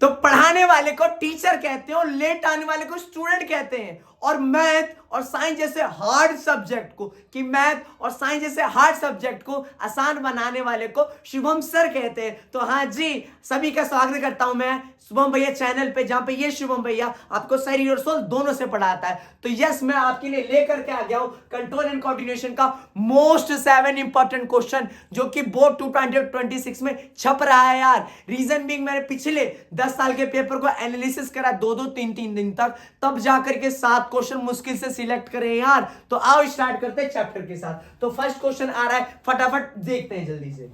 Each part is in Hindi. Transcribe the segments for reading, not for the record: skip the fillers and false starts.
तो पढ़ाने वाले को टीचर कहते हैं और लेट आने वाले को स्टूडेंट कहते हैं। और मैथ और साइंस जैसे हार्ड सब्जेक्ट को आसान बनाने वाले को शुभम सर कहते हैं। तो हाँ जी, सभी का स्वागत करता हूं मैं शुभम भैया चैनल पे, जहां पे ये शुभम भैया आपको शरीर और सोल दोनों से पढ़ाता है। तो यस, मैं आपके लिए लेकर के आ गया हूं कंट्रोल एंड कोऑर्डिनेशन का मोस्ट 7 इंपॉर्टेंट क्वेश्चन, जो कि बोर्ड 2026 में छप रहा है यार। रीजन बिंग, मैंने पिछले 10 साल के पेपर को एनालिसिस करा 2-2, 3-3 दिन तक, तब जाकर के 7 क्वेश्चन मुश्किल से सिलेक्ट करें यार। तो आओ स्टार्ट करते हैं चैप्टर के साथ। तो फर्स्ट क्वेश्चन आ रहा है, फटाफट देखते हैं जल्दी से।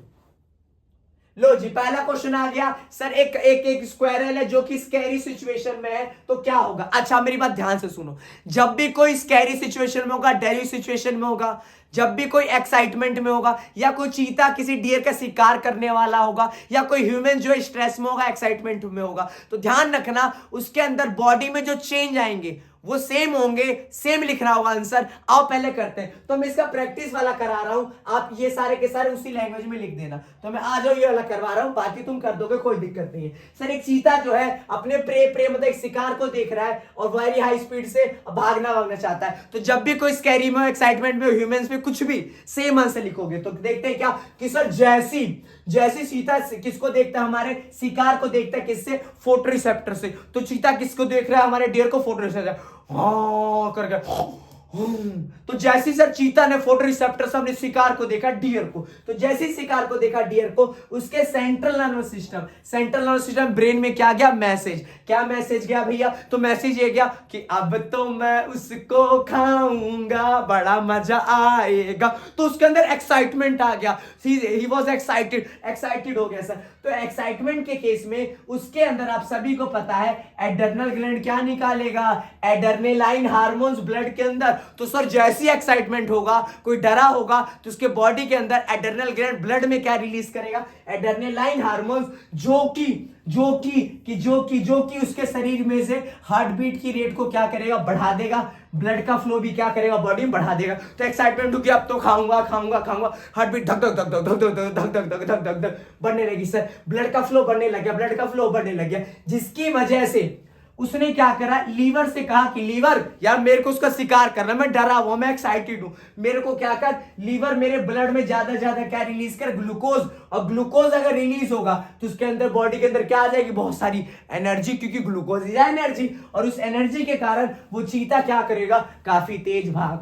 लो जी, पहला क्वेश्चन आ गया सर, एक स्क्वायरल है जो कि स्कैरी सिचुएशन में है, तो क्या होगा। अच्छा, मेरी बात ध्यान से सुनो। जब भी कोई स्कैरी सिचुएशन में होगा, डेली सिचुएशन में होगा, जब भी कोई एक्साइटमेंट में होगा, या कोई चीता किसी डियर का शिकार करने वाला होगा, या कोई ह्यूमन जो स्ट्रेस में होगा, एक्साइटमेंट में होगा, तो ध्यान रखना उसके अंदर बॉडी में जो चेंज आएंगे वो सेम होंगे, सेम लिख रहा होगा आंसर। आओ पहले करते हैं। तो मैं इसका प्रैक्टिस वाला करा रहा हूं, आप ये सारे के सारे उसी लैंग्वेज में लिख देना। तो मैं आ जाओ ये वाला करवा रहा हूं, बाकी तुम कर दोगे, कोई दिक्कत नहीं है। सर, एक चीता जो है अपने प्रे मतलब एक शिकार को देख रहा है और वेरी हाई स्पीड से भागना चाहता है। तो जब भी कोई स्कैरी में, एक्साइटमेंट में, ह्यूमंस में, कुछ भी सेम आंसर लिखोगे। तो देखते हैं क्या कि सर जैसी चीता किसको देखता है, हमारे शिकार को देखता है, किससे, फोटोरिसेप्टर से। तो चीता किसको देख रहा है, हमारे डियर को, फोटोरिसेप्टर करके। तो जैसी सर चीता ने फोटोरिसेप्टर से अपने शिकार को देखा, डियर को, तो जैसे शिकार को देखा, डियर को, उसके सेंट्रल नर्वस सिस्टम ब्रेन में क्या गया, क्या मैसेज गया भैया। तो मैसेज ये गया कि अब तो मैं उसको खाऊंगा, बड़ा मजा आएगा। तो उसके अंदर एक्साइटमेंट आ गया, ही वॉज एक्साइटेड हो गया सर। तो एक्साइटमेंट के केस में उसके अंदर आप सभी को पता है एड्रेनल ग्लैंड क्या निकालेगा, एड्रेनालाइन हार्मोन्स ब्लड के अंदर। तो सर जैसी एक्साइटमेंट होगा, कोई डरा होगा, तो उसके बॉडी के अंदर एड्रेनल ग्लैंड ब्लड में क्या रिलीज करेगा, एड्रेनालाइन हार्मोन्स, जो कि उसके शरीर में से हार्ट बीट की रेट को क्या करेगा, बढ़ा देगा, ब्लड का फ्लो भी क्या करेगा, बॉडी में बढ़ा देगा। तो एक्साइटमेंट होगी, अब तो खाऊंगा, हार्ट बीट धक धक धक धक धक धक धक धक धक धक धक धक बढ़ने लगी सर, ब्लड का फ्लो बढ़ने लग गया, जिसकी वजह से उसने क्या करा, लीवर से कहा कि लीवर यार मेरे को उसका शिकार करना, मैं डरा हुआ, मैं एक्साइटेड हूं, मेरे को क्या कर, लीवर मेरे ब्लड में ज्यादा क्या रिलीज कर, ग्लूकोज। और ग्लूकोज अगर रिलीज होगा तो उसके अंदर बॉडी के अंदर क्या आ जाएगी, बहुत सारी एनर्जी, क्योंकि ग्लूकोज इज एनर्जी। और उस एनर्जी के कारण वो चीता क्या करेगा, काफी तेज भाग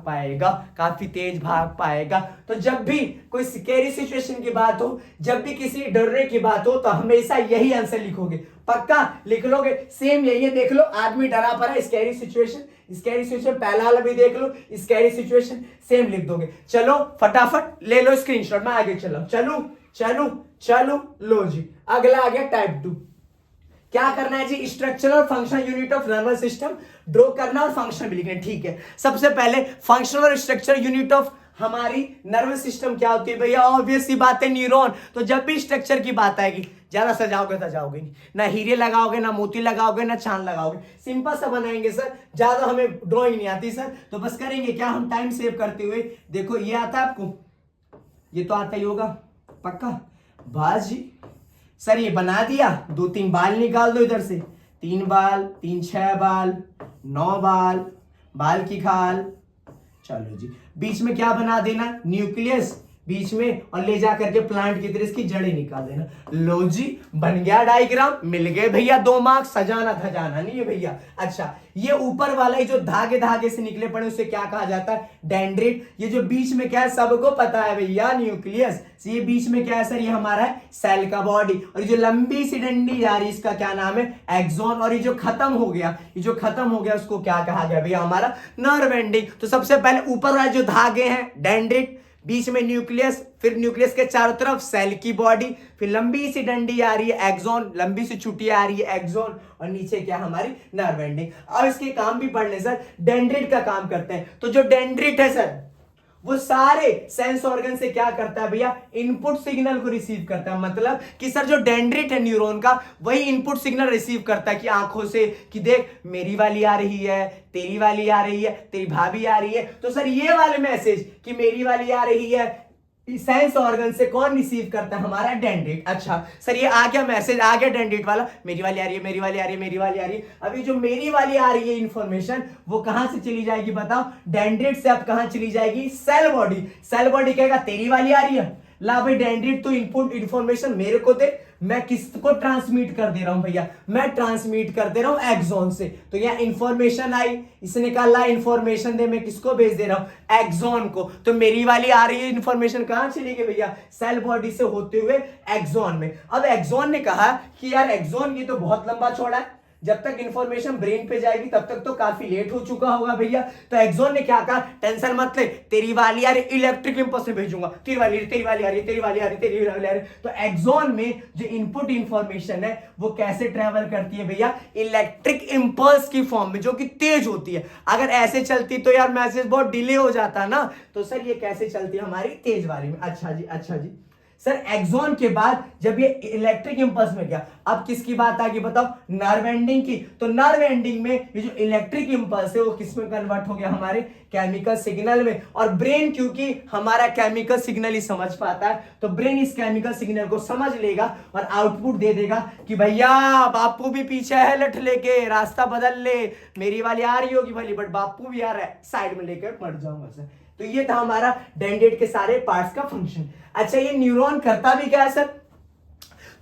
पाएगा। तो जब भी कोई स्कैरी सिचुएशन की बात हो, जब भी किसी डरने की बात हो, तो हमेशा यही आंसर लिखोगे, पक्का लिख लोगे। सेम यही देख लो, आदमी डरा पड़ा है, स्कैरी सिचुएशन पहला वाला भी देख लो, स्कैरी सिचुएशन सेम लिख दोगे। चलो फटाफट ले लो स्क्रीनशॉट, मैं आगे चलो लो जी, अगला आ गया टाइप 2। क्या करना है जी, स्ट्रक्चर और functional unit of nervous system draw करना और फंक्शन भी लिखना। ठीक है, सबसे पहले फंक्शनल और स्ट्रक्चर यूनिट ऑफ हमारी नर्वस सिस्टम क्या होती है भैया, ऑब्वियस सी बात है, न्यूरॉन। तो जब भी स्ट्रक्चर की बात आएगी, ज्यादा सजाओगे नहीं, ना हीरे लगाओगे, ना मोती लगाओगे, ना चांद लगाओगे, सिंपल सा बनाएंगे सर, ज्यादा हमें ड्राइंग नहीं आती सर। तो बस करेंगे क्या, हम टाइम सेव करते हुए, देखो ये आता है आपको, ये तो आता ही होगा पक्का, बस जी सर ये बना दिया, 2-3 बाल निकाल दो इधर से, 3 बाल, 3 6 बाल, 9 बाल की खाल। चलो जी, बीच में क्या बना देना, न्यूक्लियस बीच में, और ले जा करके प्लांट की तरह इसकी जड़ें निकाल देना। लो जी, बन गया डायग्राम, मिल गए भैया 2 मार्क्स, सजाना धजाना नहीं है भैया। अच्छा, ये ऊपर वाला जो धागे से निकले पड़े उसे क्या कहा जाता है, डेंड्रिट। ये जो बीच में क्या है सबको पता है भैया, न्यूक्लियस। ये बीच में क्या है सर, ये हमारा है सेल का बॉडी। और ये जो लंबी सी डंडी जा रही है इसका क्या नाम है, एक्सॉन। और ये जो खत्म हो गया उसको क्या कहा गया भैया, हमारा नर्व एंडिंग। तो सबसे पहले ऊपर वाले जो धागे हैं डेंड्रिट, बीच में न्यूक्लियस, फिर न्यूक्लियस के चारों तरफ सेल की बॉडी, फिर लंबी सी डंडी आ रही है एक्सॉन, लंबी सी चुटिया आ रही है एक्सॉन, और नीचे क्या हमारी नर्व एंडिंग। अब इसके काम भी पढ़ ले सर, डेंड्रिट का काम करते हैं। तो जो डेंड्रिट है सर, वो सारे सेंस ऑर्गन से क्या करता है भैया, इनपुट सिग्नल को रिसीव करता है। मतलब कि सर जो डेंड्रिट है न्यूरॉन का, वही इनपुट सिग्नल रिसीव करता है कि आंखों से कि देख मेरी वाली आ रही है, तेरी वाली आ रही है, तेरी भाभी आ रही है। तो सर ये वाले मैसेज कि मेरी वाली आ रही है, सेंस ऑर्गन से कौन रिसीव करता है? हमारा डेंड्रिट। अच्छा सर ये आ गया मैसेज, आ गया डेंड्रिट वाला, मेरी वाली आ रही है, मेरी वाली आ रही है, मेरी वाली आ रही है। अभी जो मेरी वाली आ रही है इंफॉर्मेशन वो कहां से चली जाएगी बताओ? डेंड्रिट से अब कहां चली जाएगी? Cell body. सेल बॉडी कहेगा तेरी वाली आ रही है, ला भाई डेंड्रिट तो इनपुट इंफॉर्मेशन मेरे को दे, मैं किसको ट्रांसमिट कर दे रहा हूं भैया? मैं ट्रांसमिट कर दे रहा हूं एक्सॉन से। तो यहाँ इंफॉर्मेशन आई, इसने कहा ला इंफॉर्मेशन दे, मैं किसको भेज दे रहा हूं? एक्सॉन को। तो मेरी वाली आ रही है इंफॉर्मेशन कहां चली गई भैया? सेल बॉडी से होते हुए एक्सॉन में। अब एक्सॉन ने कहा कि यार एक्सॉन ये तो बहुत लंबा चौड़ा है, जब तक इंफॉर्मेशन ब्रेन पे जाएगी तब तक तो काफी लेट हो चुका होगा भैया। तो एक्सॉन ने क्या कहा? टेंशन मत ले, तेरी वाली यार इलेक्ट्रिक इंपल्स से भेजूंगा, तेरी वाली आ रही, तेरी वाली आ रही, तेरी वाली आ रही, तेरी वाली आ रही। तो एक्सॉन में जो इनपुट इंफॉर्मेशन है वो कैसे ट्रेवल करती है भैया? इलेक्ट्रिक इंपल्स की फॉर्म में, जो कि तेज होती है। अगर ऐसे चलती तो यार मैसेज बहुत डिले हो जाता ना। तो सर ये कैसे चलती है? हमारी तेज वाली में। अच्छा जी, अच्छा जी सर एक्सॉन के बाद जब ये इलेक्ट्रिक इंपल्स में गया, अब किसकी बात आ गई बताओ? नर्व एंडिंग की। तो नर्व एंडिंग में ये जो इलेक्ट्रिक इंपल्स है वो किसमें कन्वर्ट हो गया? हमारे केमिकल सिग्नल में। और ब्रेन क्योंकि हमारा केमिकल सिग्नल ही समझ पाता है, तो ब्रेन इस केमिकल सिग्नल को समझ लेगा और आउटपुट दे देगा कि भैया बापू भी पीछे है, लठ लेके रास्ता बदल ले, मेरी वाली आ रही होगी भली बट बापू भी आ रहा है, साइड में लेकर मर जाऊंगा सर। तो ये था हमारा डेंड्रिट के सारे पार्ट्स का फंक्शन। अच्छा ये न्यूरॉन करता भी क्या है सर?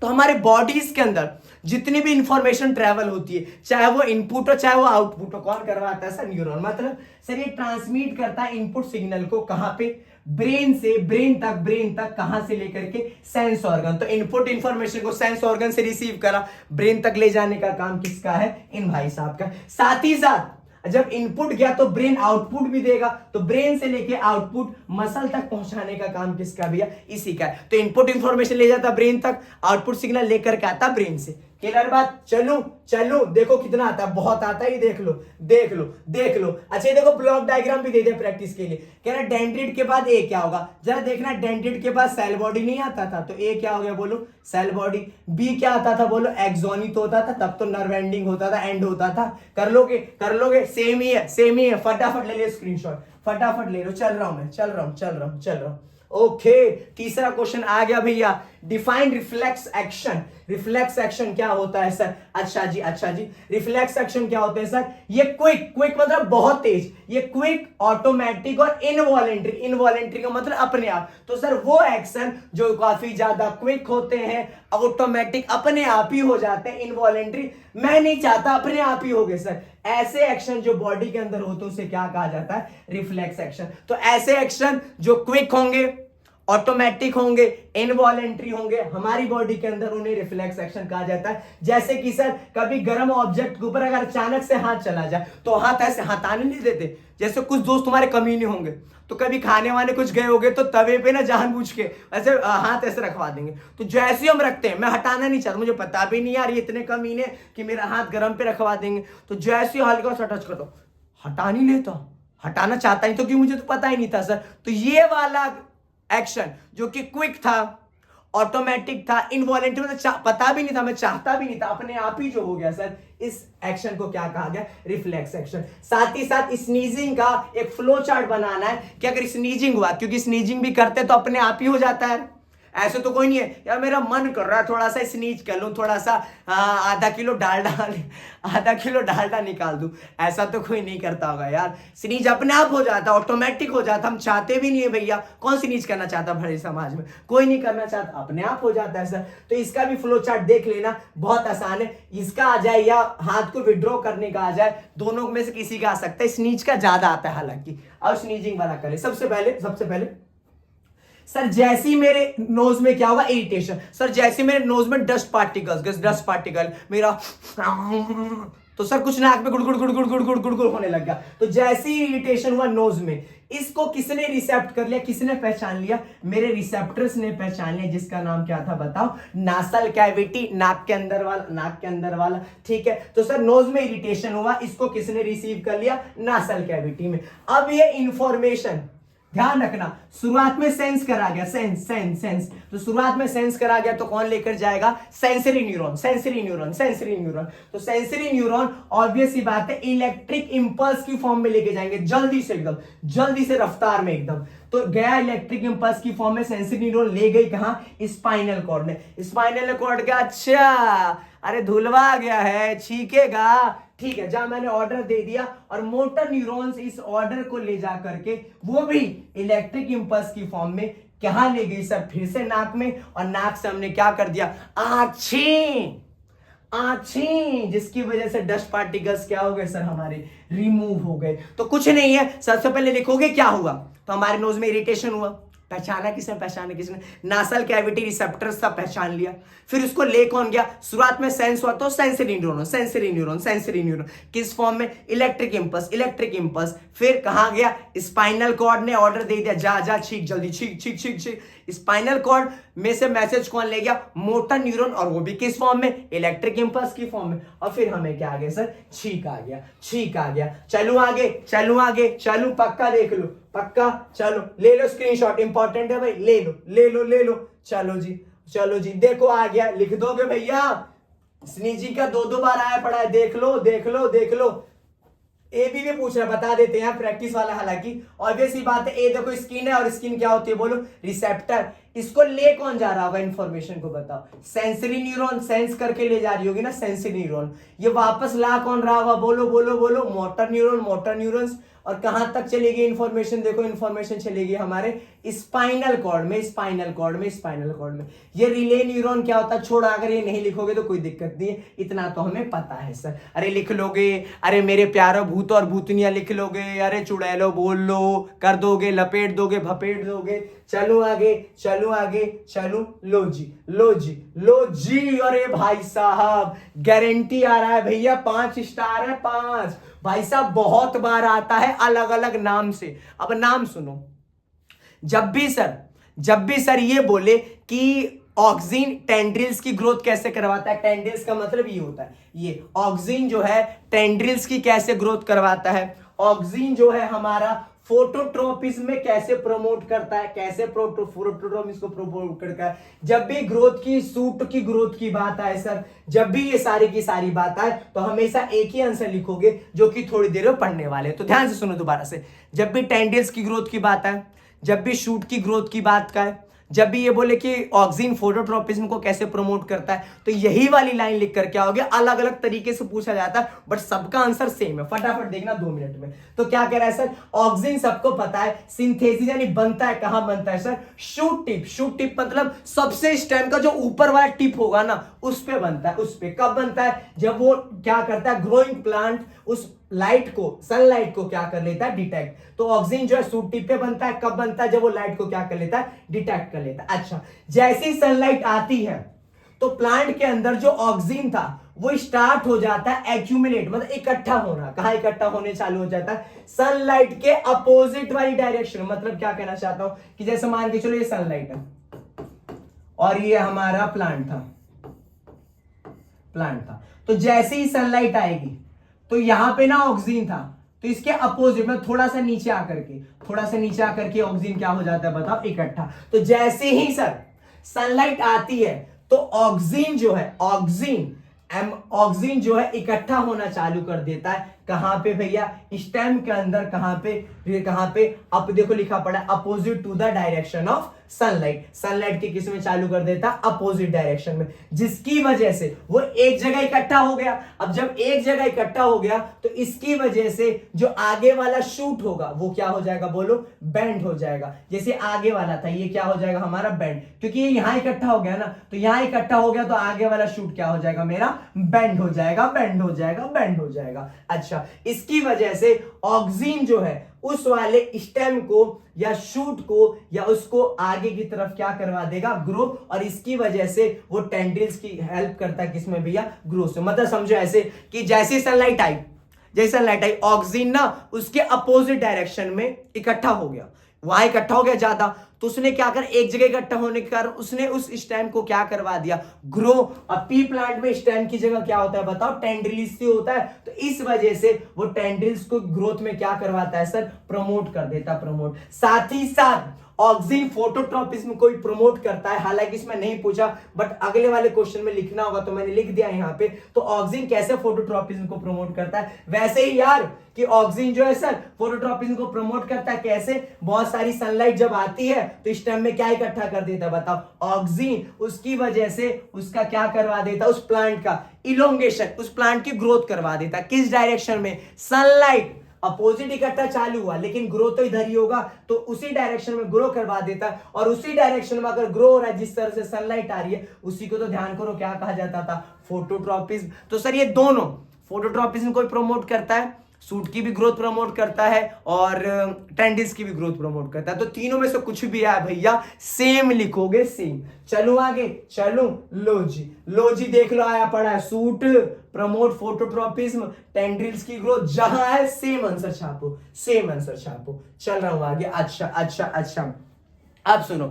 तो हमारे बॉडीज के अंदर जितनी भी इंफॉर्मेशन ट्रेवल होती है, चाहे वो इनपुट हो चाहे वो आउटपुट हो, कौन करवाता है सर? न्यूरॉन। मतलब सर ये ट्रांसमिट करता है इनपुट सिग्नल को कहां पे? ब्रेन से ब्रेन तक कहां से लेकर के? Sense organ. तो इनपुट इंफॉर्मेशन को सेंस ऑर्गन से रिसीव करा, ब्रेन तक ले जाने का काम किसका है? इन भाई साहब का। साथ ही साथ जब इनपुट गया तो ब्रेन आउटपुट भी देगा, तो ब्रेन से लेके आउटपुट मसल तक पहुंचाने का काम किसका भैया? इसी का है। तो इनपुट इंफॉर्मेशन ले जाता ब्रेन तक, आउटपुट सिग्नल लेकर के आता ब्रेन से। क्लियर बात? चलो चलो देखो कितना आता है, बहुत आता है, ये देख लो देख लो देख लो। अच्छा ये देखो ब्लॉक डायग्राम भी दे दे प्रैक्टिस के लिए। कह रहा डेंड्रिट के बाद ए क्या होगा? जरा देखना, डेंड्रिट के बाद सेल बॉडी नहीं आता था, तो ए क्या हो गया बोलो? Cell body. बी क्या आता था बोलो? एक्सॉन ही तो होता था, तब तो नर्व एंडिंग होता था, एंड होता था। कर लोगे कर लोगे? सेम ही है, सेम ही है। फटाफट ले लो स्क्रीनशॉट, फटाफट ले लो। चल रहा हूं मैं, चल रहा हूं। ओके तीसरा क्वेश्चन आ गया भैया, define reflex action. Reflex action क्या होता है सर? अच्छा जी रिफ्लेक्स एक्शन क्या होता है सर? ये क्विक मतलब बहुत तेज, ये क्विक, ऑटोमेटिक और इनवॉलेंट्री। इनवॉलेंट्री का मतलब अपने आप। तो सर वो एक्शन जो काफी ज्यादा क्विक होते हैं, ऑटोमेटिक अपने आप ही हो जाते हैं, इनवॉलेंट्री मैं नहीं चाहता अपने आप ही हो गए सर, ऐसे एक्शन जो बॉडी के अंदर होते हैं उसे क्या कहा जाता है? Reflex action. तो ऐसे एक्शन जो क्विक होंगे, ऑटोमेटिक होंगे, इनवॉलेंट्री होंगे, हमारी बॉडी के अंदर उन्हें रिफ्लेक्स एक्शन कहा जाता है। जैसे कि सर कभी गर्म ऑब्जेक्ट के ऊपर अगर अचानक से हाथ चला जाए तो हाथ ऐसे हटाने नहीं देते। जैसे कुछ दोस्त तुम्हारे कमीने होंगे तो कभी खाने वाने कुछ गए होंगे तो तवे पे ना जानबूझ के ऐसे हाथ ऐसे रखवा देंगे, तो जैसे ही हम रखते हैं, मैं हटाना नहीं चाहता, मुझे पता भी नहीं यार ये इतने कमीने कि मेरा हाथ गर्म पे रखवा देंगे, तो जैसे ही हल्का सा टच कर दो, हटा नहीं लेता, हटाना चाहता ही तो क्यों, मुझे तो पता ही नहीं था सर। तो ये वाला एक्शन जो कि क्विक था, ऑटोमेटिक था, इनवॉलेंटरी मतलब पता भी नहीं था, मैं चाहता भी नहीं था, अपने आप ही जो हो गया सर, इस एक्शन को क्या कहा गया? Reflex action. साथ ही साथ स्नीजिंग का एक फ्लो चार्ट बनाना है कि अगर स्नीजिंग हुआ, क्योंकि स्नीजिंग भी करते तो अपने आप ही हो जाता है, ऐसे तो कोई नहीं है यार मेरा मन कर रहा है थोड़ा सा स्नीज कर लूं, थोड़ा सा आधा किलो डालडा निकाल दूं, ऐसा तो कोई नहीं करता होगा यार। स्नीज अपने आप हो जाता, ऑटोमेटिक हो जाता, हम चाहते भी नहीं है भैया, कौन स्नीज करना चाहता बड़े समाज में, कोई नहीं करना चाहता, अपने आप हो जाता है सर। तो इसका भी फ्लो चार्ट देख लेना, बहुत आसान है, इसका आ जाए या हाथ को विड्रॉ करने का आ जाए, दोनों में से किसी का आ सकता है, स्नीज का ज्यादा आता है हालांकि। अब स्नीजिंग वाला करें। सबसे पहले सर जैसे ही मेरे नोज में क्या होगा? इरिटेशन। सर जैसे मेरे नोज में डस्ट पार्टिकल मेरा तो सर कुछ नाक में गुड़गुड़ होने लग गया, तो जैसे ही इरिटेशन हुआ नोज में, इसको किसने रिसेप्ट कर लिया, किसने पहचान लिया? मेरे रिसेप्टर्स ने पहचान लिया, जिसका नाम क्या था बताओ? नासल कैविटी, नाक के अंदर वाला। ठीक है, तो सर नोज में इरिटेशन हुआ, इसको किसने रिसीव कर लिया? नासल कैविटी में। अब ये इंफॉर्मेशन ध्यान रखना, शुरुआत में सेंस करा गया, सेंस सेंस सेंस, तो शुरुआत में सेंस करा गया तो कौन लेकर जाएगा? Sensory neuron, sensory neuron, sensory neuron. तो सेंसरी न्यूरॉन ऑब्वियस सी बात है इलेक्ट्रिक इंपल्स की फॉर्म में लेके जाएंगे, जल्दी से, एकदम जल्दी से, रफ्तार में एकदम। तो गया इलेक्ट्रिक इंपल्स की फॉर्म में, सेंसरी न्यूरॉन ले गई कहां? स्पाइनल कॉर्ड में। स्पाइनल कॉर्ड का, अच्छा अरे धुलवा गया है, छीकेगा, ठीक है, जहां मैंने ऑर्डर दे दिया, और मोटर न्यूरॉन्स इस ऑर्डर को ले जा करके वो भी इलेक्ट्रिक इंपल्स की फॉर्म में कहां ले गई सर? फिर से नाक में, और नाक से हमने क्या कर दिया? आछी, आछी, जिसकी वजह से डस्ट पार्टिकल्स क्या हो गए सर? हमारे रिमूव हो गए। तो कुछ नहीं है, सबसे पहले लिखोगे क्या हुआ, तो हमारे नोज में इरिटेशन हुआ, पहचाना किसने? पहचाना किसने? नासल कैविटी रिसेप्टर्स था, पहचान लिया। फिर उसको ले कौन गया? शुरुआत में सेंस हुआ तो sensory neuron, sensory neuron, sensory neuron, किस फॉर्म में? Electric impulse, electric impulse. फिर कहां गया? स्पाइनल कॉर्ड ने ऑर्डर दे दिया, जा जा छीक, जल्दी छीक छीक छीक छीक। स्पाइनल कॉर्ड में से मैसेज कौन ले गया? मोटर न्यूरॉन, और वो भी किस फॉर्म में? इलेक्ट्रिक इंपल्स की फॉर्म में। और फिर हमें क्या आ गया सर? छीक आ गया, छीक आ गया। चलू आगे, चलू आगे, चलू, पक्का देख लो, पक्का, चलो ले लो स्क्रीनशॉट, इंपॉर्टेंट है भाई, ले लो ले लो ले लो। चलो जी, चलो जी, देखो आ गया, लिख दोगे भैया? स्नीजी का 2-2 बार आया पड़ा है, देख लो देख लो देख लो। ए बी में पूछ रहा, बता देते हैं प्रैक्टिस वाला, हालांकि ऑब्वियस ही बात है। ए देखो स्किन है, और स्किन क्या होती है बोलो? रिसेप्टर। इसको ले कौन जा रहा होगा इंफॉर्मेशन को, बताओ? सेंसरी न्यूरॉन, सेंस करके ले जा रही होगी ना सेंसरी न्यूरॉन। ये वापस ला कौन रहा होगा? बोलो बोलो बोलो? Motor neuron, motor neurons. और कहां तक चलेगी इंफॉर्मेशन? देखो इंफॉर्मेशन चलेगी हमारे स्पाइनल कॉर्ड में, स्पाइनल कॉर्ड में, स्पाइनल कॉर्ड में। ये रिले न्यूरॉन क्या होता है? छोड़ा, अगर ये नहीं लिखोगे तो कोई दिक्कत नहीं है, इतना तो हमें पता है सर। अरे लिख लोगे, अरे मेरे प्यारो भूत और भूतनिया लिख लोगे, अरे चुड़ैलो बोल लो, कर दोगे, लपेट दोगे, भपेट दोगे। चलो आगे, चलो आगे, चलो, लो जी लो जी लो जी। अरे भाई साहब गारंटी आ रहा है भैया, 5 स्टार है, 5 भाई साहब, बहुत बार आता है अलग अलग नाम से। अब नाम सुनो, जब भी सर ये बोले कि ऑक्सिन टेंड्रिल्स की ग्रोथ कैसे करवाता है, टेंड्रिल्स का मतलब ये होता है, ये ऑक्सिन जो है टेंड्रिल्स की कैसे ग्रोथ करवाता है, ऑक्सिन जो है हमारा फोटोट्रोपिज्म में कैसे प्रमोट करता है, कैसे फोटोट्रोपिज्म को प्रमोट करता है। जब भी ग्रोथ की, सूट की ग्रोथ की बात आए सर, जब भी ये सारी की सारी बात आए, तो हमेशा एक ही आंसर लिखोगे जो कि थोड़ी देर में पढ़ने वाले। तो ध्यान से सुनो दोबारा से, जब भी टेंड्रिल्स की ग्रोथ की बात आए, जब भी शूट की ग्रोथ की बात का है, जब भी ये बोले कि ऑक्सिन फोटोट्रोपिज्म को कैसे प्रमोट करता है, तो यही वाली लाइन लिख कर क्या हो गया? अलग अलग तरीके से पूछा जाता है, बट सबका आंसर सेम है। फटाफट देखना 2 मिनट में। तो क्या कह रहा है सर? ऑक्सिन सबको पता है, सिंथेसिस यानी बनता है कहां बनता है sir? Shoot tip. Shoot tip मतलब सबसे स्टेम का जो ऊपर वाला टिप होगा ना, उस पे बनता है। उस पे कब बनता है? जब वो क्या करता है, ग्रोइंग प्लांट उस लाइट को, सनलाइट को क्या कर लेता है? डिटेक्ट। तो ऑक्सिन जो है शूट टिप पे बनता है, कब बनता है? जब वो लाइट को क्या कर लेता है? डिटेक्ट कर लेता है। अच्छा, जैसी सनलाइट आती है तो प्लांट के अंदर जो ऑक्सिन था वो स्टार्ट हो जाता है एक्यूमुलेट, मतलब इकट्ठा होना। कहां इकट्ठा होने चालू हो जाता है? सनलाइट के अपोजिट वाली डायरेक्शन। मतलब क्या कहना चाहता हूं कि जैसे मान के चलो ये सनलाइट है और ये हमारा प्लांट था, तो जैसे ही सनलाइट आएगी तो यहां पे ना ऑक्सिन था, तो इसके अपोजिट में थोड़ा सा नीचे आकर के ऑक्सिन क्या हो जाता है बताओ? इकट्ठा। तो जैसे ही सर सनलाइट आती है तो ऑक्सिन जो है इकट्ठा होना चालू कर देता है। कहां पे भैया? स्टेम के अंदर। कहां पे? अब देखो लिखा पड़ा है opposite to the direction of sunlight. Sunlight की किस में चालू कर देता? अपोजिट डायरेक्शन में, जिसकी वजह से वो एक जगह इकट्ठा हो गया। अब जब एक जगह इकट्ठा हो गया तो इसकी वजह से जो आगे वाला शूट होगा वो क्या हो जाएगा बोलो? बेंड हो जाएगा। जैसे आगे वाला था ये क्या हो जाएगा हमारा? बेंड, क्योंकि ये यहां इकट्ठा हो गया ना, तो यहां इकट्ठा हो गया तो आगे वाला शूट क्या हो जाएगा मेरा? बेंड हो जाएगा, बेंड हो जाएगा, बेंड हो जाएगा। अच्छा, इसकी वजह से ऑक्सिन जो है उस वाले स्टेम को या शूट को या उसको आगे की तरफ क्या करवा देगा? ग्रो। और इसकी वजह से वो टेंड्रिल्स की हेल्प करता है किसमें भैया? ग्रो से। मतलब समझो ऐसे कि जैसे सनलाइट आई ऑक्सिन ना उसके अपोजिट डायरेक्शन में इकट्ठा हो गया। वहां इकट्ठा हो गया ज्यादा, तो उसने क्या कर, एक जगह इकट्ठा होने के कारण उसने उस स्टेम को क्या करवा दिया, ग्रो। अब पी प्लांट में स्टेम की जगह क्या होता है बताओ, टेंड्रिल्स से होता है, तो इस वजह से वो टेंड्रिल्स को ग्रोथ में क्या करवाता है सर, प्रमोट कर देता, प्रमोट। साथ ही साथ ऑक्सिन फोटोट्रॉपिज्म को प्रमोट करता है, हालांकि इसमें नहीं पूछा बट अगले वाले क्वेश्चन में लिखना होगा तो मैंने लिख दिया यहाँ पे। तो ऑक्सिन कैसे फोटोट्रॉपिज्म को प्रमोट करता है, वैसे ही यार कि ऑक्सिन जो है सर फोटोट्रॉपिज्म को प्रमोट करता है कैसे, बहुत सारी सनलाइट जब आती है तो स्टेम में क्या इकट्ठा कर देता है बताओ, ऑक्सिन। उसकी वजह से उसका क्या करवा देता, उस प्लांट का इलोंगेशन, उस प्लांट की ग्रोथ करवा देता। किस डायरेक्शन में, सनलाइट अपोजिट इकट्ठा चालू हुआ लेकिन ग्रो तो इधर ही होगा, तो उसी डायरेक्शन में ग्रो करवा देता है। और उसी डायरेक्शन में अगर ग्रो हो रहा है जिस तरह से सनलाइट आ रही है, उसी को तो ध्यान करो क्या कहा जाता था, फोटोट्रॉपिज्म। तो सर ये दोनों, फोटोट्रॉपिज्म को प्रमोट करता है, सूट की भी ग्रोथ प्रमोट करता है और टेंडिल्स की भी ग्रोथ प्रमोट करता है। तो तीनों में से कुछ भी आया भैया सेम लिखोगे, सेम। चलो आगे, चलो लो जी देख लो, आया पड़ा है, सूट प्रमोट फोटोट्रॉपिज्म, टेंड्रिल्स की ग्रोथ, जहां है सेम आंसर छापो, सेम आंसर छापो। चल रहा हूं आगे। अच्छा अब सुनो,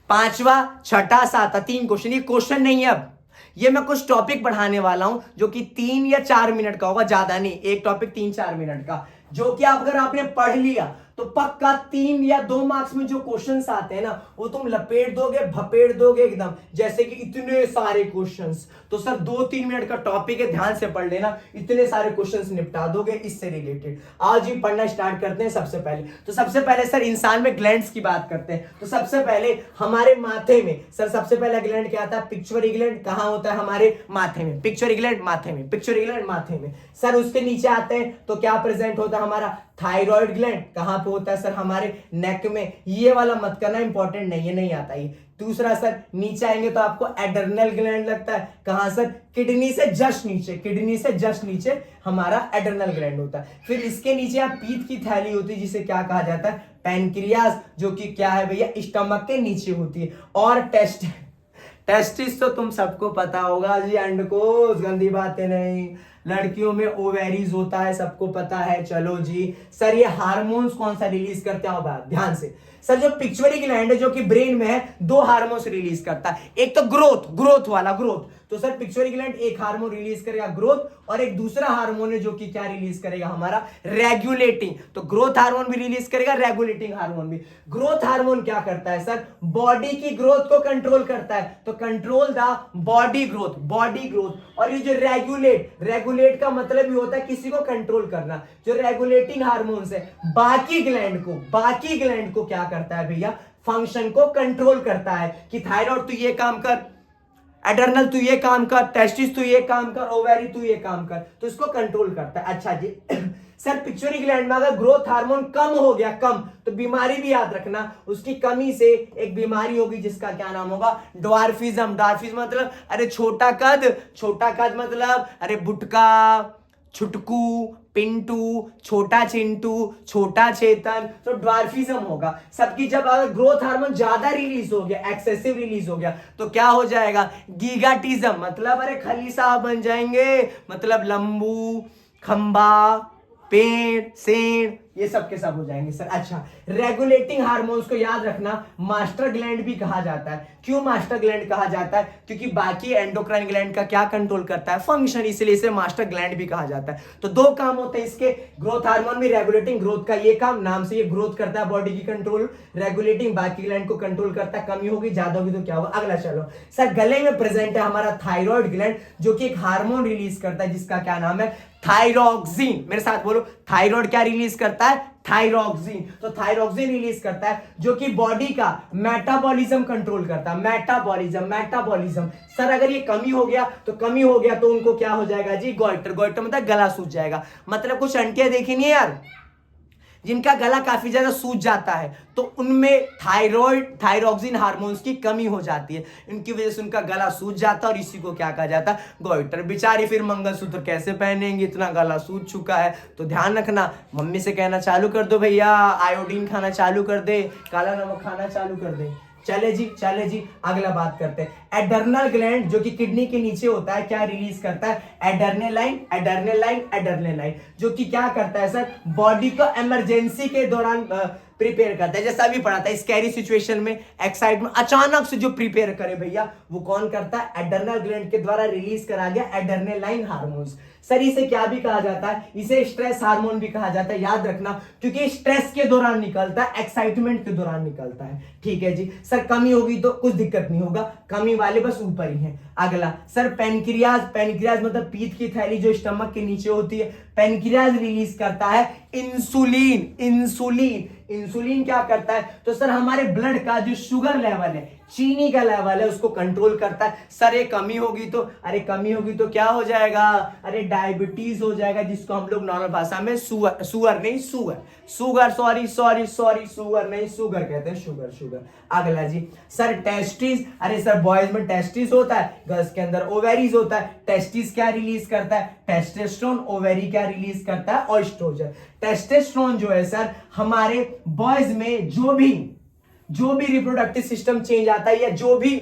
पांचवा, छठा, सातवा, 3 क्वेश्चन। ये क्वेश्चन नहीं है, अब ये मैं कुछ टॉपिक पढ़ाने वाला हूं जो कि 3 या 4 मिनट का होगा, ज्यादा नहीं, एक टॉपिक 3-4 मिनट का, जो कि अगर आपने पढ़ लिया तो पक्का 3 या 2 मार्क्स में जो क्वेश्चंस आते हैं ना, वो तुम लपेट दोगे, भपेट दोगे एकदम, जैसे कि इतने सारे क्वेश्चंस। तो सर 2-3 मिनट का टॉपिक है, ध्यान से पढ़ लेना, इतने सारे क्वेश्चंस निपटा दोगे इससे रिलेटेड। आज ही पढ़ना स्टार्ट करते हैं। सबसे पहले सर इंसान में ग्लैंड्स की बात करते हैं। तो सबसे पहले हमारे माथे में सर सबसे पहला ग्लैंड क्या आता है, पिक्चुअरी ग्लैंड। कहां होता है, हमारे माथे में, पिक्चुअरी ग्लैंड माथे में, पिक्चुअरी ग्लैंड माथे में। सर उसके नीचे आते हैं तो क्या प्रेजेंट होता है हमारा, थायराइड ग्लैंड। कहां पे होता है सर, हमारे नेक में। ये वाला मत करना, इंपॉर्टेंट नहीं है, नहीं आता ये। दूसरा सर नीचे आएंगे तो आपको एडर्नल ग्लैंड लगता है। कहां सर, किडनी से जस्ट नीचे, किडनी से जस्ट नीचे हमारा एडर्नल ग्लैंड होता है। फिर इसके नीचे आप पीत की थैली होती है जिसे क्या कहा जाता है, पैनक्रियास, जो कि क्या है भैया, स्टमक के नीचे होती है। और टेस्टिस तो तुम सबको पता होगा जी, अंडकोश, गंदी बातें नहीं। लड़कियों में ओवेरीज होता है, सबको पता है। चलो जी सर, ये हार्मोन्स कौन सा रिलीज करते हैं, ध्यान से। सर जो पिक्चुअरी ग्लैंड है जो कि ब्रेन में है, 2 हार्मोन्स रिलीज करता है। एक तो ग्रोथ वाला, ग्रोथ। तो सर पिक्चुअरी ग्लैंड एक हार्मोन रिलीज करेगा, ग्रोथ, और एक दूसरा हार्मोन है जो कि क्या रिलीज करेगा, हमारा रेगुलेटिंग। तो ग्रोथ हार्मोन भी रिलीज करेगा, रेगुलेटिंग हार्मोन भी। ग्रोथ हार्मोन क्या करता है सर, बॉडी की ग्रोथ को कंट्रोल करता है। तो कंट्रोल द बॉडी ग्रोथ। और ये जो रेगुलेट का मतलब ही होता है किसी को कंट्रोल करना। जो रेगुलेटिंग हार्मोन्स है बाकी ग्लैंड को क्या करता है भैया, फंक्शन को कंट्रोल करता है कि थायराइड तू ये काम कर, एडर्नल तू ये काम कर, टेस्टिस तू ये काम कर, ओवेरी तू ये काम कर, तो इसको कंट्रोल करता है। अच्छा जी सर पिक्चुअरी ग्लैंड में अगर ग्रोथ हार्मोन कम हो गया, तो बीमारी भी याद रखना, उसकी कमी से एक बीमारी होगी जिसका क्या नाम होगा, ड्वार्फिज्म। मतलब अरे छोटा कद मतलब अरे बुटका, छुटकू, पिंटू, छोटा चिंटू, छोटा चेतन, तो ड्वार्फिज्म होगा सबकी। जब अगर ग्रोथ हार्मोन ज्यादा रिलीज हो गया, एक्सेसिव रिलीज हो गया, तो क्या हो जाएगा, गीगाटिज्म। मतलब अरे खली साहब बन जाएंगे, मतलब लंबू, खंबा, पेड़, सेड़, ये सब के सब हो जाएंगे सर। अच्छा, रेगुलेटिंग हार्मोन्स को याद रखना, मास्टर ग्लैंड भी कहा जाता है। क्यों मास्टर ग्लैंड कहा जाता है, क्योंकि बाकी एंडोक्राइन ग्लैंड का क्या कंट्रोल करता है, फंक्शन, इसलिए इसे मास्टर ग्लैंड भी कहा जाता है। तो 2 काम होते हैं इसके, ग्रोथ हार्मोन भी, रेगुलेटिंग ग्रोथ का ये काम, नाम से ये ग्रोथ करता है बॉडी की कंट्रोल, रेगुलेटिंग बाकी ग्लैंड को कंट्रोल करता है। कमी होगी, ज्यादा होगी तो क्या होगा। अगला चलो सर, गले में प्रेजेंट है हमारा थायराइड ग्लैंड, जो कि एक हार्मोन रिलीज करता है जिसका क्या नाम है, थायरोक्सिन। मेरे साथ बोलो, थायराइड क्या रिलीज करता है, थायरोक्सिन। तो थायरोक्सिन रिलीज करता है जो कि बॉडी का मेटाबॉलिज्म कंट्रोल करता है। मेटाबॉलिज्म सर अगर ये कमी हो गया तो उनको क्या हो जाएगा जी, गोइटर मतलब गला सूज जाएगा। मतलब कुछ आंटियां देखी नहीं यार जिनका गला काफी ज्यादा सूज जाता है, तो उनमें थायरोक्सिन हार्मोन्स की कमी हो जाती है, इनकी वजह से उनका गला सूज जाता है और इसी को क्या कहा जाता है, गोइटर। बेचारी फिर मंगलसूत्र कैसे पहनेंगे, इतना गला सूज चुका है। तो ध्यान रखना, मम्मी से कहना चालू कर दो भैया, आयोडीन खाना चालू कर दे, काला नमक खाना चालू कर दे। चले जी अगला बात करते हैं। एडर्नल ग्लैंड जो कि किडनी के नीचे होता है, क्या रिलीज करता है, एडर्नेलाइन, जो कि क्या करता है सर, बॉडी को इमरजेंसी के दौरान प्रिपेयर करता है। जैसा अभी पढ़ा था, स्कैरी सिचुएशन में, एक्साइटमेंट, अचानक से जो प्रिपेयर करे भैया वो कौन करता है? एड्रेनल ग्लैंड के द्वारा रिलीज करा गया एड्रेनलाइन हार्मोन्स। सर इसे क्या भी कहा जाता है? इसे स्ट्रेस हार्मोन भी कहा जाता है, याद रखना, क्योंकि स्ट्रेस के दौरान निकलता है, एक्साइटमेंट के दौरान निकलता है। ठीक है जी। सर कमी होगी तो कुछ दिक्कत नहीं होगा, कमी वाले बस ऊपर ही है। अगला सर पेनक्रियाज, पेनक्रियाज मतलब पीत की थैली जो स्टमक के नीचे होती है, पेनक्रियाज रिलीज करता है इंसुलिन। इंसुलिन इंसुलिन क्या करता है? तो सर हमारे ब्लड का जो शुगर लेवल है, चीनी का लेवल है, उसको कंट्रोल करता है। सर ये कमी होगी तो, अरे कमी होगी तो क्या हो जाएगा? अरे डायबिटीज हो जाएगा, जिसको हम लोग नॉर्मल भाषा में सुगर नहीं सुगर सुगर नहीं शुगर कहते हैं, शुगर शुगर। अगला जी सर टेस्टिस, अरे सर बॉयज में टेस्टिस होता है, गर्ल्स के अंदर ओवेरीज होता है। टेस्टिस क्या रिलीज करता है? टेस्टोस्टेरोन। ओवेरी क्या रिलीज करता है? ऑस्ट्रोजन। टेस्टोस्टेरोन जो है सर हमारे बॉयज में जो भी रिप्रोडक्टिव सिस्टम चेंज आता है, या जो भी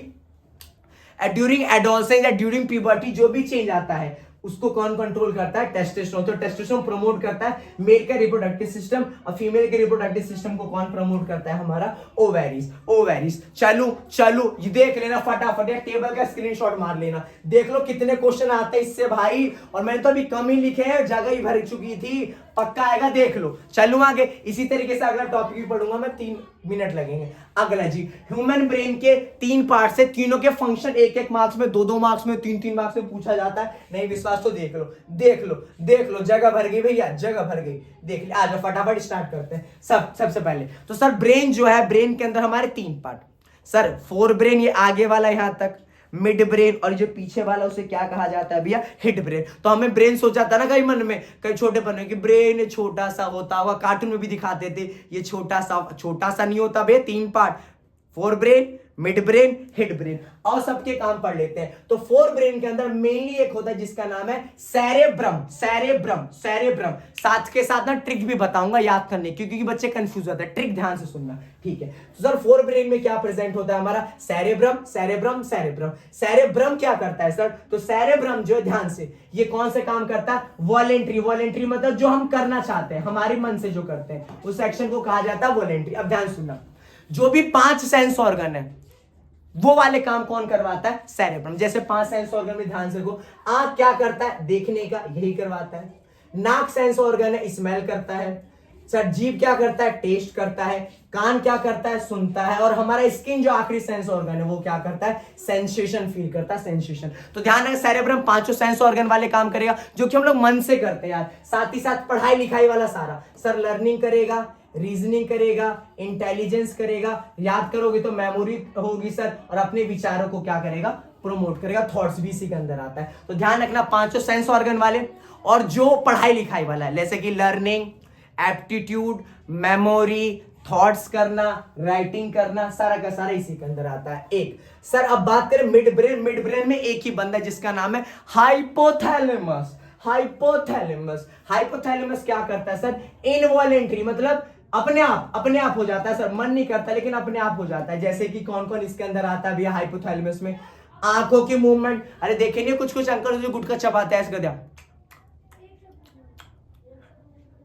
ड्यूरिंग एडोलसेंस या ड्यूरिंग प्यूबर्टी जो भी चेंज आता है, उसको कौन कंट्रोल करता है? टेस्टोस्टेरोन। तो टेस्टोस्टेरोन प्रमोट करता है मेल का रिप्रोडक्टिव सिस्टम, और फीमेल के रिप्रोडक्टिव सिस्टम को कौन प्रमोट करता है? हमारा ओवेरीज। ओवेरीज चलो ये देख लेना फटाफट, या टेबल का स्क्रीनशॉट मार लेना, देख लो कितने क्वेश्चन आते हैं इससे भाई। और मैंने तो अभी कम ही लिखे हैं, जगह ही भर चुकी थी, पक्का आएगा, देख लो। चलूं आगे, इसी तरीके से अगला टॉपिक भी पढ़ूंगा मैं, 3 मिनट लगेंगे। अगला जी ह्यूमन ब्रेन के 3 पार्ट से, तीनों के फंक्शन 1-1 मार्क्स में, 2-2 मार्क्स में, 3-3 मार्क्स में पूछा जाता है। नहीं विश्वास तो देख लो, जगह भर गई भैया, जगह भर गई। देख ले, आज फटाफट स्टार्ट करते हैं। सबसे पहले तो सर ब्रेन जो है, ब्रेन के अंदर हमारे 3 पार्ट सर, फोर ब्रेन ये आगे वाला यहां तक, मिड ब्रेन, और जो पीछे वाला उसे क्या कहा जाता है भैया? Hind brain. तो हमें ब्रेन सोचा था ना कई मन में, कई छोटे पन्ने की ब्रेन छोटा सा होता होगा, कार्टून में भी दिखाते थे, ये छोटा सा नहीं होता भैया। 3 part, fore brain, mid brain, hind brain. और सबके काम पढ़ लेते हैं। तो फोर ब्रेन के अंदर मेनली एक होता है जिसका नाम है सेरेब्रम। साथ के साथ ना ट्रिक भी बताऊंगा याद करने की, क्योंकि बच्चे कंफ्यूज होते हैं, ट्रिक ध्यान से सुनना, ठीक है। तो सर फोर ब्रेन में क्या प्रेजेंट होता है? हमारा सेरेब्रम क्या करता है सर? तो सेरेब्रम जो है, ध्यान से, ये कौन से काम करता है? वॉलेंट्री मतलब जो हम करना चाहते हैं, हमारे मन से जो करते हैं, उस सेक्शन को कहा जाता है वॉलेंट्री। अब ध्यान सुनना, जो भी 5 सेंस ऑर्गन है वो वाले काम कौन करवाता है? सेरेब्रम। जैसे 5 सेंस ऑर्गन में ध्यान से देखो, आंख क्या करता है? देखने का, यही करवाता है। नाक सेंस ऑर्गन है, स्मेल करता है। सर जीभ क्या करता है? टेस्ट करता है। कान क्या करता है? सुनता है। और हमारा स्किन जो आखिरी सेंस ऑर्गन है वो क्या करता है? सेंसेशन फील करता है, सेंसेशन। तो ध्यान रखना, सेरेब्रम 5 सेंस ऑर्गन वाले काम करेगा, जो कि हम लोग मन से करते हैं यार। साथ ही साथ पढ़ाई लिखाई वाला सारा, सर लर्निंग करेगा, रीजनिंग करेगा, इंटेलिजेंस करेगा, याद करोगे तो मेमोरी होगी सर, और अपने विचारों को क्या करेगा? प्रमोट करेगा। थॉट्स भी इसी के अंदर आता है। तो ध्यान रखना, 5 सेंस ऑर्गन वाले, और जो पढ़ाई लिखाई वाला है, जैसे कि लर्निंग, एप्टीट्यूड, मेमोरी, थॉट्स करना, राइटिंग करना, सारा का सारा इसी के अंदर आता है। एक सर अब बात करें मिड ब्रेन में एक ही बंदा है जिसका नाम है हाइपोथैलेमस क्या करता है सर? इनवॉलेंट्री मतलब अपने आप हो जाता है सर, मन नहीं करता लेकिन अपने आप हो जाता है। जैसे कि कौन इसके अंदर आता है भैया हाइपोथैलेमस में? आंखों की मूवमेंट, अरे देखेंगे कुछ अंकल जो गुटखा चबाते हैं ऐसे,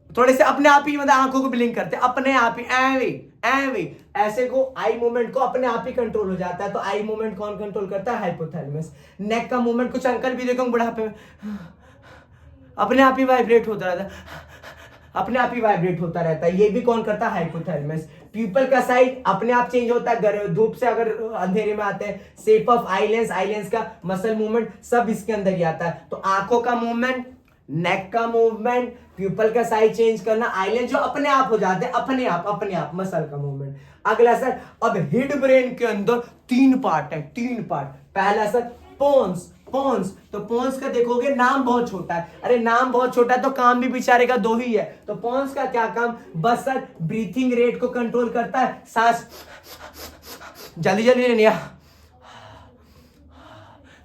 थोड़े से अपने आप ही मतलब आंखों को ब्लिंक करते हैं, अपने आप ही एवे ऐसे को, आई मूवमेंट को अपने आप ही कंट्रोल हो जाता है। तो आई मूवमेंट कौन कंट्रोल करता है? हाइपोथैलेमस। नेक का मूवमेंट, कुछ अंकल भी देखो बुढ़ापे में अपने आप ही वाइब्रेट होता रहता है, ये भी कौन करता है? हाइपोथैलेमस। प्यूपल का साइज अपने आप चेंज होता है, धूप से अगर अंधेरे में आते हैं। शेप ऑफ आईलेंस का मसल मूवमेंट, सब इसके अंदर ही आता है। तो आंखों का मूवमेंट, नेक का मूवमेंट, प्यूपल का साइज चेंज करना, आईलेंस जो अपने आप हो जाते हैं, अपने आप मसल का मूवमेंट। अगला सर, अब हिड ब्रेन के अंदर 3 पार्ट है, 3 पार्ट। पहला सर पोन्स। तो पोन्स का देखोगे नाम बहुत छोटा है, अरे नाम बहुत छोटा है तो काम भी बेचारे का 2 ही है। तो पोन्स का क्या काम? बस सर ब्रीथिंग रेट को कंट्रोल करता है, सांस जल्दी लेनी है,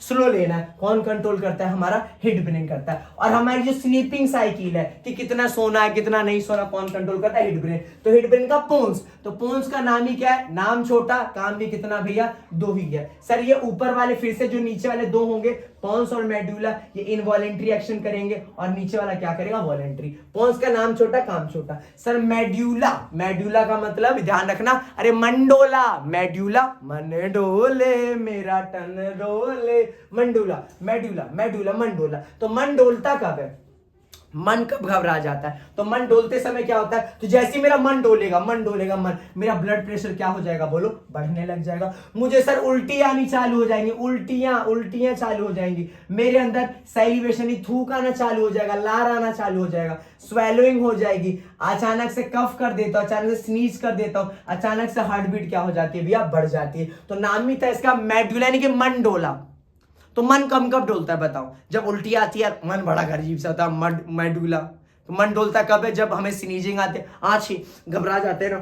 स्लो लेना है, कौन कंट्रोल करता है? हमारा हिड ब्रेन करता है। और हमारी जो स्लीपिंग साइकिल है कि कितना सोना है कितना नहीं सोना, कौन कंट्रोल करता है? Hind brain. तो हिड ब्रेन का पोन्स, तो पोन्स का नाम ही क्या है? नाम छोटा, काम भी कितना भैया? 2 ही है सर। ये ऊपर वाले फिर से जो नीचे वाले 2 होंगे, पोन्स और मेड्यूला ये इनवॉलेंट्री एक्शन करेंगे और नीचे वाला क्या करेगा, वॉलेंट्री। पोन्स का नाम छोटा काम छोटा। सर मेड्यूला, मेड्यूला का मतलब ध्यान रखना, अरे मंडोला, मेड्यूला मन डोले मेरा तन डोले, मंडोला मेड्यूला, मेड्यूला मंडोला। तो मन डोलता कब है, मन कब घबरा जाता है, तो मन डोलते समय क्या होता है, तो जैसे ही मेरा मन डोलेगा, मन डोलेगा मन, मेरा ब्लड प्रेशर क्या हो जाएगा, बोलो, बढ़ने लग जाएगा। मुझे सर उल्टी आनी चालू हो जाएंगी, उल्टियां चालू हो जाएंगी, मेरे अंदर सैलिवेशन, थूक आना चालू हो जाएगा, लार आना चालू हो जाएगा, स्वेलोइंग हो जाएगी, अचानक से कफ कर देता हूं, अचानक से स्नीज कर देता हूं, अचानक से हार्ट बीट क्या हो जाती है भैया, बढ़ जाती है। तो नाम ही था इसका मेडुला, यानी कि मन डोला। तो मन कब डोलता है बताओ, जब उल्टी आती है, मन बड़ा अजीब सा होता है, मेडुला। तो मन डोलता कब है, जब हमें स्नीजिंग आते, आँची घबरा जाते हैं ना,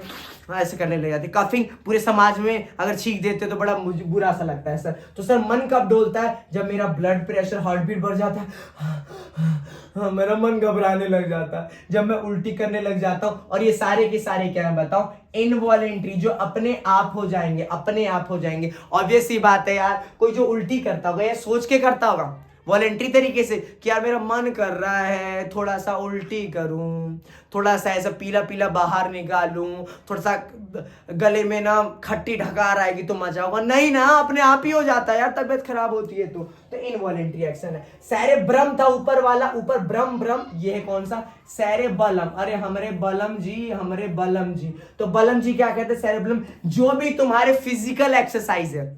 ऐसे करने लग जाते, कफिंग, पूरे समाज में अगर छींक देते तो बड़ा बुरा सा लगता है सर। तो सर मन कब डोलता है, जब मेरा ब्लड प्रेशर, हार्ट बीट बढ़ जाता है, मेरा मन घबराने लग जाता है, जब मैं उल्टी करने लग जाता हूं। और ये सारे के सारे क्या है बताओ, इनवॉलेंट्री, जो अपने आप हो जाएंगे, अपने आप हो जाएंगे। ऑब्वियस सी बात है यार, कोई जो उल्टी करता होगा या सोच के करता होगा वॉलेंट्री तरीके से कि यार मेरा मन कर रहा है थोड़ा सा उल्टी करूं, थोड़ा सा ऐसा पीला पीला बाहर निकालूं, थोड़ा सा गले में ना खट्टी ढकार आएगी तो मजा होगा, नहीं ना, अपने आप ही हो जाता है यार, तबीयत खराब होती है तो इनवॉलेंट्री एक्शन है। सेरेब्रम था ऊपर वाला, ऊपर ब्रम, ये है कौन सा, सेरेबलम। अरे हमारे बलम जी, तो बलम जी क्या कहते हैं, सेरेब्रम, जो भी तुम्हारे फिजिकल एक्सरसाइज है,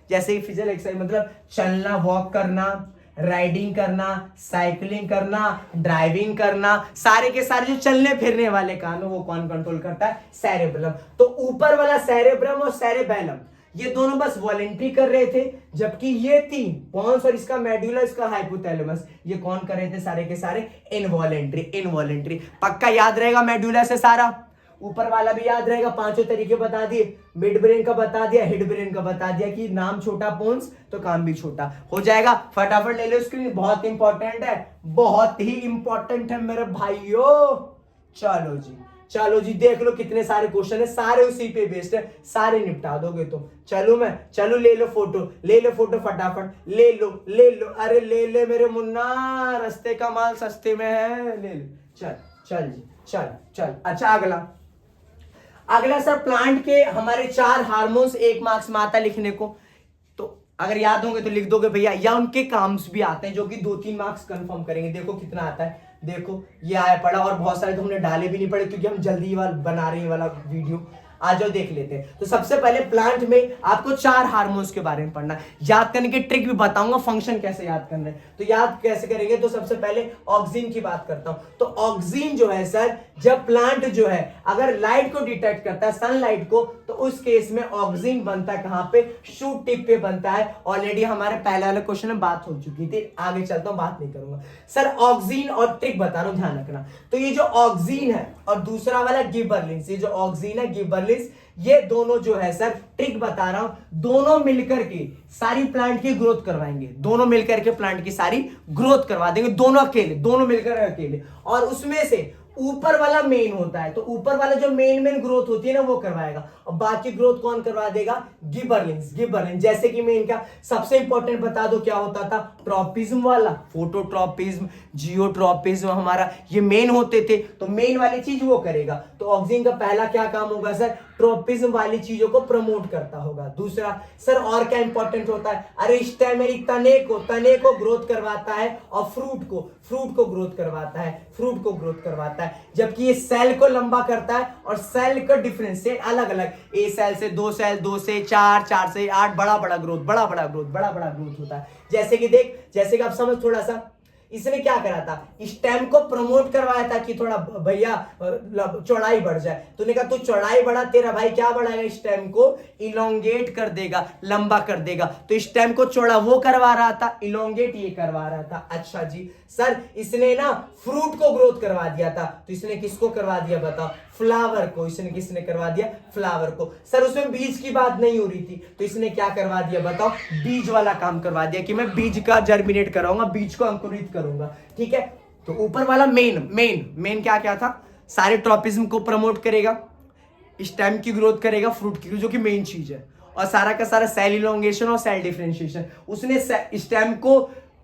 जैसे ही फिजिकल एक्सरसाइज मतलब चलना, वॉक करना, राइडिंग करना, साइकिलिंग करना, ड्राइविंग करना, सारे के सारे जो चलने फिरने वाले काम है वो कौन कंट्रोल करता है, सेरेब्रम। तो ऊपर वाला सेरेब्रम और सेरेबेलम ये दोनों बस वॉलेंट्री कर रहे थे, जबकि ये तीन, पोन्स और इसका मेडुला, इसका हाइपोथैलेमस, ये कौन कर रहे थे, सारे के सारे इनवॉलेंट्री। पक्का याद रहेगा मेडुला से सारा, ऊपर वाला भी याद रहेगा, पांचों तरीके बता दिए, मिड ब्रेन का बता दिया, हेड ब्रेन का बता दिया कि नाम छोटा पोन्स तो काम भी छोटा हो जाएगा। फटाफट ले लो स्क्रीन, बहुत इंपॉर्टेंट है, बहुत ही इंपॉर्टेंट है मेरे भाइयों। चलो जी देख लो कितने सारे क्वेश्चन है, सारे उसी पे बेस्ड है, सारे निपटा दोगे तो। चलो ले लो फोटो फटाफट, ले लो, अरे ले मेरे मुन्ना, रस्ते का माल सस्ते में है, ले लो, चल। अच्छा अगला सर, प्लांट के हमारे 4 हार्मोन्स 1 मार्क्स में आता है लिखने को, तो अगर याद होंगे तो लिख दोगे भैया, या उनके काम्स भी आते हैं जो कि 2-3 मार्क्स कंफर्म करेंगे। देखो कितना आता है, देखो ये आया पड़ा, और बहुत सारे तो हमने डाले भी नहीं पड़े क्योंकि हम जल्दी बना रहे हैं वाला वीडियो। आ जाओ देख लेते हैं। तो सबसे पहले प्लांट में आपको 4 हार्मोन्स के बारे में पढ़ना है, याद करने की ट्रिक भी बताऊंगा, फंक्शन कैसे याद करना है। तो याद कैसे करेंगे, तो सबसे पहले ऑक्सीन की बात करता हूं। तो ऑक्सीन जो है सर, जब प्लांट जो है अगर लाइट को डिटेक्ट करता है, सनलाइट को, तो उस केस में ऑक्सीन बनता है कहां पे, शूट टिप पे बनता है। ऑलरेडी हमारे पहले वाले क्वेश्चन में बात हो चुकी थी, आगे चलता हूं, बात नहीं करूंगा सर। ऑक्सीन और ट्रिक बता रहा हूं, ध्यान रखना। तो ये जो ऑक्सीन है और दूसरा वाला गिबरलिंस, ये जो ऑक्सीन है गिबरलिंस, ये दोनों जो है सर, ट्रिक बता रहा हूं, दोनों मिलकर के सारी प्लांट की ग्रोथ करवाएंगे, दोनों मिलकर के प्लांट की सारी ग्रोथ करवा देंगे, दोनों मिलकर अकेले। और उसमें से ऊपर वाला मेन होता है, तो ऊपर वाला जो मेन ग्रोथ होती है ना वो करवाएगा, और बाकी ग्रोथ कौन करवा देगा, गिबरलिंस। जैसे कि मेन का सबसे इंपॉर्टेंट बता दो क्या होता था, ट्रॉपिज्म वाला, फोटोट्रॉपिज्म, जियोट्रॉपिज्म, हमारा ये मेन होते थे, तो मेन वाली चीज वो करेगा। तो ऑक्सीन का पहला क्या काम होगा सर, ट्रॉपिज्म वाली चीजों को प्रमोट करता होगा। दूसरा सर और क्या इंपॉर्टेंट होता है, अरे स्टेम यानी तने को ग्रोथ करवाता है, और फ्रूट को ग्रोथ करवाता है, जबकि ये सेल को लंबा करता है, और सेल का डिफरेंशिएट अलग अलग, ए सेल से 2 सेल, 2 से 4, 4 से 8, बड़ा ग्रोथ होता है। जैसे कि आप समझ थोड़ा सा, इसने क्या करा था, स्टेम को प्रमोट करवाया था कि थोड़ा भैया चौड़ाई बढ़ जाए। तूने कहा तू चौड़ाई बढ़ा, तेरा भाई क्या बढ़ाएगा, स्टेम को इलोंगेट कर देगा, लंबा कर देगा। तो स्टेम को चौड़ा वो करवा रहा था, इलोंगेट ये करवा रहा था। अच्छा जी सर, इसने ना फ्रूट को ग्रोथ करवा दिया था, तो इसने किसको करवा दिया बताओ, फ्लावर को। इसने किसने करवा दिया, फ्लावर को। सर उसमें बीज की बात नहीं हो रही थी, तो इसने क्या करवा दिया बताओ, बीज वाला काम करवा दिया कि मैं बीज का जर्मिनेट कराऊंगा, बीज को अंकुरित करूंगा। ठीक है, तो ऊपर वाला मेन क्या था, सारे ट्रॉपिज्म को प्रमोट करेगा, स्टेम की ग्रोथ करेगा, फ्रूट की, जो कि मेन चीज है, और सारा का सारा सेल इलोंगेशन और सेल डिफरेंशिएशन। उसने स्टेम को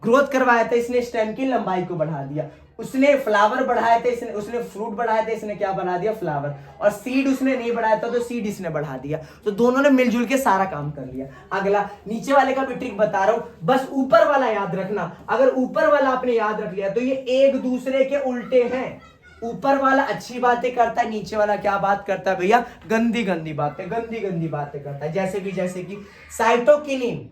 ग्रोथ करवाया था इसने, स्टेम की लंबाई को बढ़ा दिया। उसने फ्लावर बढ़ाया था, उसने फ्रूट बढ़ाया था, इसने क्या बना दिया, फ्लावर। और सीड उसने नहीं बढ़ाया था तो सीड इसने बढ़ा दिया। तो दोनों ने मिलजुल के सारा काम कर लिया। अगला नीचे वाले का भी ट्रिक बता रहा हूं, बस ऊपर वाला याद रखना। अगर ऊपर वाला आपने याद रख लिया तो ये एक दूसरे के उल्टे हैं। ऊपर वाला अच्छी बातें करता है, नीचे वाला क्या बात करता है भैया, गंदी गंदी बातें करता है। जैसे कि साइटोकिनिन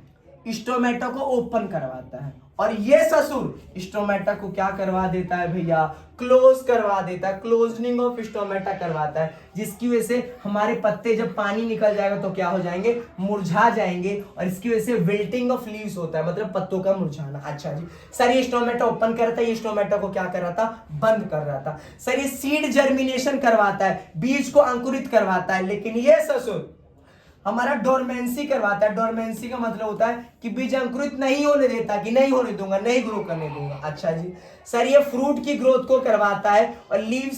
स्टोमेटा को ओपन करवाता है, और ये ससुर स्टोमेटा को क्या करवा देता है भैया, क्लोज करवा देता है, क्लोजनिंग ऑफ स्टोमेटा करवाता है, जिसकी वजह से हमारे पत्ते जब पानी निकल जाएगा तो क्या हो जाएंगे, मुरझा जाएंगे, और इसकी वजह से विल्टिंग ऑफ लीव्स होता है, मतलब पत्तों का मुरझाना। अच्छा जी सर, ये स्टोमेटा ओपन करता है, ये स्टोमेटा को क्या कर रहा था, बंद कर रहा था। सर ये सीड जर्मिनेशन करवाता है, बीज को अंकुरित करवाता है, लेकिन ये ससुर हमारा डोरमेंसी करवाता है। डोरमेंसी का मतलब होता है कि बीज अंकुरित नहीं होने देता, कि नहीं होने दूंगा, नहीं ग्रो करने दूंगा। अच्छा जी सर, ये फ्रूट की ग्रोथ को करवाता है, और लीव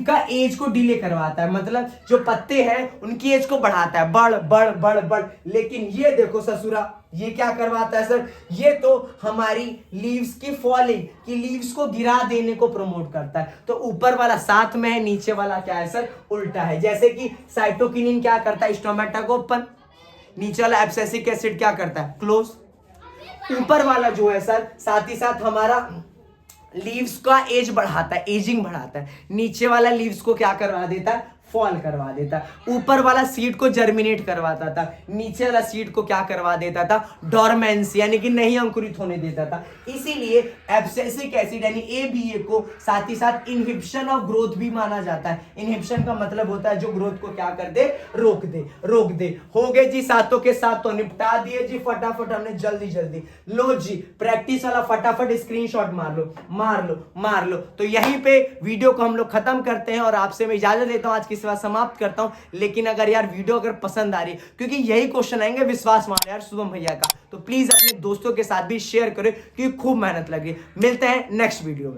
का एज को डिले करवाता है, मतलब जो पत्ते हैं उनकी एज को बढ़ाता है, बढ़। लेकिन ये देखो ससुरा, ये क्या करवाता है सर, ये तो हमारी लीव्स की फॉलिंग की, लीव्स को गिरा देने को प्रमोट करता है। तो ऊपर वाला साथ में है, नीचे वाला क्या है सर, उल्टा है। जैसे कि साइटोकिनिन क्या करता है, स्टोमेटा को ओपन, नीचे वाला एब्सिसिक एसिड क्या करता है, क्लोज। ऊपर वाला जो है सर, साथ ही साथ हमारा लीव्स का एज बढ़ाता है, एजिंग बढ़ाता है। नीचे वाला लीव्स को क्या करवा देता है, फॉल करवा देता। ऊपर वाला सीड को जर्मिनेट करवाता था, नीचे वाला सीड को क्या करवा देता था, डोरमेंसी, यानी कि नहीं अंकुरित होने देता था। इसीलिए एब्सिसिक एसिड यानी ABA को साथ ही साथ इनहिबिशन ऑफ ग्रोथ भी माना जाता है। इनहिबिशन का मतलब होता है जो ग्रोथ को क्या कर दे, रोक दे। हो गए जी सातों के साथ, तो निपटा दिए जी फटाफट हमने, जल्दी। लो जी प्रैक्टिस वाला फटाफट स्क्रीनशॉट मार लो। तो यहीं पे वीडियो को हम लोग खत्म करते हैं, और आपसे मैं इजाजत लेता हूं, आज की सेवा समाप्त करता हूं। लेकिन अगर यार वीडियो अगर पसंद आ रही है, क्योंकि यही क्वेश्चन आएंगे विश्वास मान यार शुभम भैया का, तो प्लीज अपने दोस्तों के साथ भी शेयर करें, क्योंकि खूब मेहनत लगी। मिलते हैं नेक्स्ट वीडियो में।